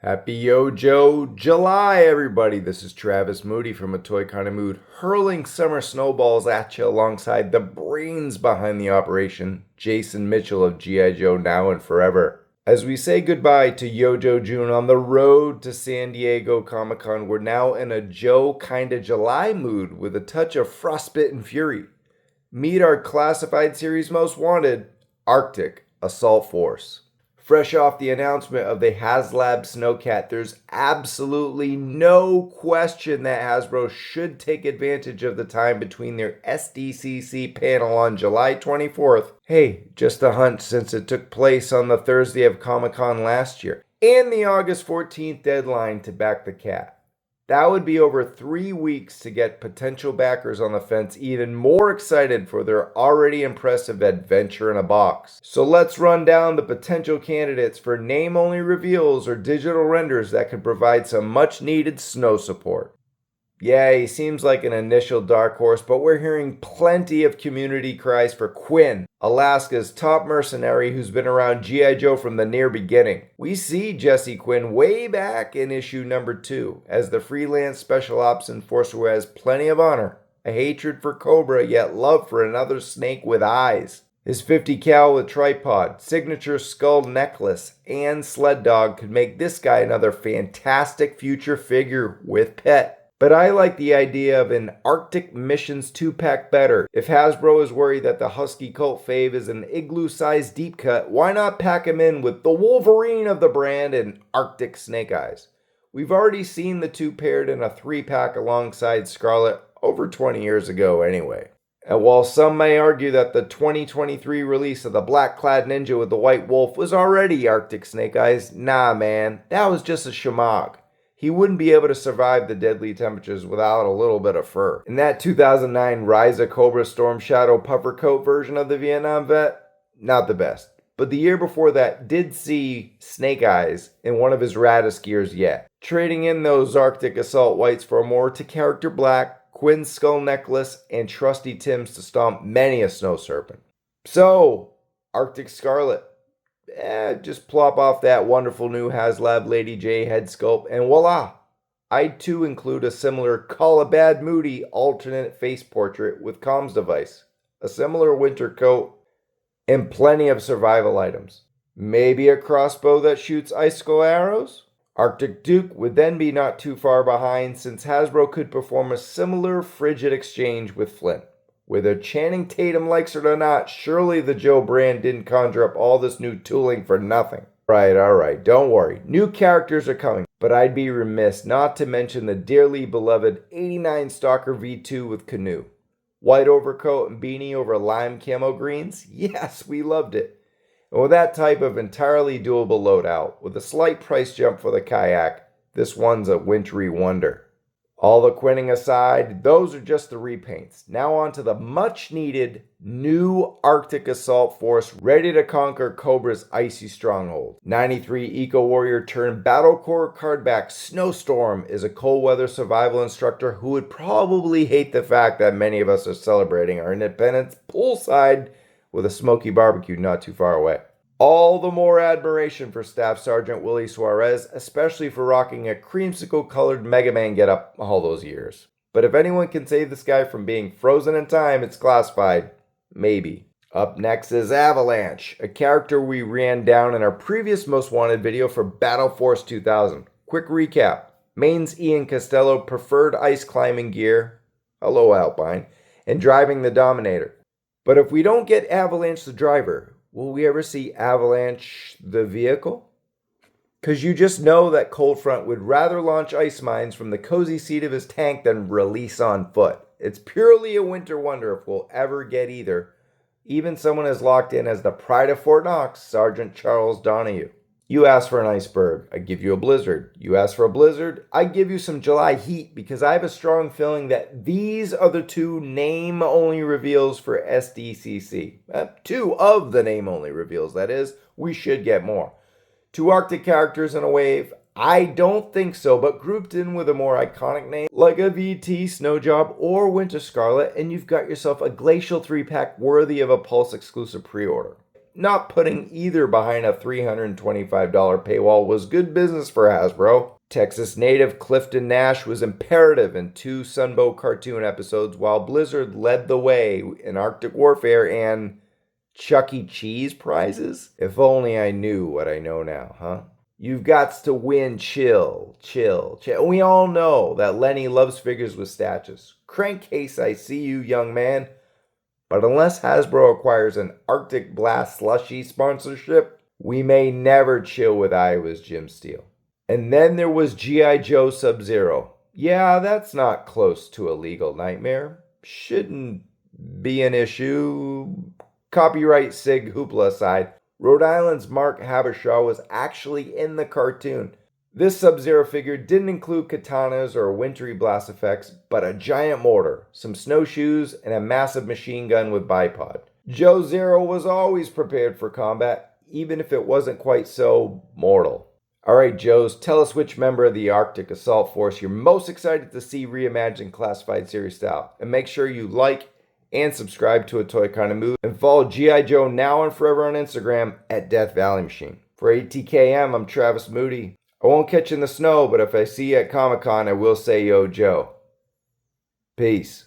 Happy GIJoe July, everybody. This is Travis Moody from A Toy Kind of Mood, hurling summer snowballs at you alongside the brains behind the operation, Jason Mitchell of GIJoe Now and Forever. As we say goodbye to GIJoe June on the road to San Diego Comic-Con, we're now in a Joe Kinda July mood with a touch of frostbitten fury. Meet our classified series most wanted, Arctic Assault Force. Fresh off the announcement of the HasLab Snowcat, there's absolutely no question that Hasbro should take advantage of the time between their SDCC panel on July 24th. Hey, just a hunch since it took place on the Thursday of Comic-Con last year, and the August 14th deadline to back the cat. That would be over 3 weeks to get potential backers on the fence even more excited for their already impressive adventure in a box. So let's run down the potential candidates for name-only reveals or digital renders that could provide some much-needed snow support. Yeah, he seems like an initial dark horse, but we're hearing plenty of community cries for Quinn, Alaska's top mercenary who's been around GIJoe from the near beginning. We see Jesse Quinn way back in issue number 2 as the freelance special ops enforcer who has plenty of honor, a hatred for Cobra, yet love for another snake with eyes. His 50 cal with tripod, signature skull necklace, and sled dog could make this guy another fantastic future figure with pet. But I like the idea of an Arctic Missions 2-pack better. If Hasbro is worried that the Husky cult fave is an igloo-sized deep cut, why not pack him in with the Wolverine of the brand and Arctic Snake Eyes? We've already seen the two paired in a 3-pack alongside Scarlet over 20 years ago anyway. And while some may argue that the 2023 release of the black-clad ninja with the white wolf was already Arctic Snake Eyes, nah man, that was just a shamog. He wouldn't be able to survive the deadly temperatures without a little bit of fur. In that 2009 Rise of Cobra Storm Shadow puffer coat version of the Vietnam vet, not the best. But the year before that did see Snake Eyes in one of his raddest gears yet, trading in those Arctic Assault whites for a more to character black, Quinn's skull necklace, and trusty Tim's to stomp many a snow serpent. So, Arctic Scarlet. Just plop off that wonderful new HasLab Lady J head sculpt, and voila! I'd too include a similar Call a Bad Moody alternate face portrait with comms device, a similar winter coat, and plenty of survival items. Maybe a crossbow that shoots icicle arrows? Arctic Duke would then be not too far behind, since Hasbro could perform a similar frigid exchange with Flint. Whether Channing Tatum likes it or not, surely the Joe brand didn't conjure up all this new tooling for nothing. Alright, don't worry. New characters are coming, but I'd be remiss not to mention the dearly beloved 89 Stalker V2 with Canoe. White overcoat and beanie over lime camo greens? Yes, we loved it. And with that type of entirely doable loadout, with a slight price jump for the kayak, this one's a wintry wonder. All the Quinning aside, those are just the repaints. Now on to the much-needed new Arctic Assault Force ready to conquer Cobra's icy stronghold. 93 Eco Warrior turned Battlecore cardback Snowstorm is a cold weather survival instructor who would probably hate the fact that many of us are celebrating our independence poolside with a smoky barbecue not too far away. All the more admiration for Staff Sergeant Willie Suarez, especially for rocking a creamsicle-colored Mega Man getup all those years. But if anyone can save this guy from being frozen in time, it's classified. Maybe. Up next is Avalanche, a character we ran down in our previous Most Wanted video for Battle Force 2000. Quick recap. Maine's Ian Costello preferred ice climbing gear, hello Alpine, and driving the Dominator. But if we don't get Avalanche the driver, will we ever see Avalanche the vehicle? Because you just know that Cold Front would rather launch ice mines from the cozy seat of his tank than release on foot. It's purely a winter wonder if we'll ever get either. Even someone as locked in as the pride of Fort Knox, Sergeant Charles Donahue. You ask for an iceberg, I give you a blizzard. You ask for a blizzard, I give you some July heat, because I have a strong feeling that these are the two name-only reveals for SDCC. 2 of the name-only reveals, that is. We should get more. 2 Arctic characters in a wave? I don't think so, but grouped in with a more iconic name, like a VT Snowjob or Winter Scarlet, and you've got yourself a Glacial 3-pack worthy of a Pulse exclusive pre-order. not putting either behind a $325 paywall was good business for Hasbro. Texas native Clifton Nash was imperative in 2 Sunbow cartoon episodes, while Blizzard led the way in Arctic Warfare and Chuck E. Cheese prizes? If only I knew what I know now, huh? You've got to win, chill. We all know that Lenny loves figures with statues. Crankcase, I see you, young man. But unless Hasbro acquires an Arctic Blast slushie sponsorship, we may never chill with Iowa's Jim Steele. And then there was GIJoe SubZero. Yeah, that's not close to a legal nightmare. Shouldn't be an issue. Copyright Sig hoopla aside, Rhode Island's Mark Habershaw was actually in the cartoon. This SubZero figure didn't include katanas or wintry blast effects, but a giant mortar, some snowshoes, and a massive machine gun with bipod. Joe Zero was always prepared for combat, even if it wasn't quite so mortal. Alright, Joes, tell us which member of the Arctic Assault Force you're most excited to see reimagined classified series style. And make sure you like and subscribe to A Toy Kind of Mood. And follow GIJoe now and forever on Instagram at Death Valley Machine. For ATKM, I'm Travis Moody. I won't catch you in the snow, but if I see you at Comic-Con, I will say yo, Joe. Peace.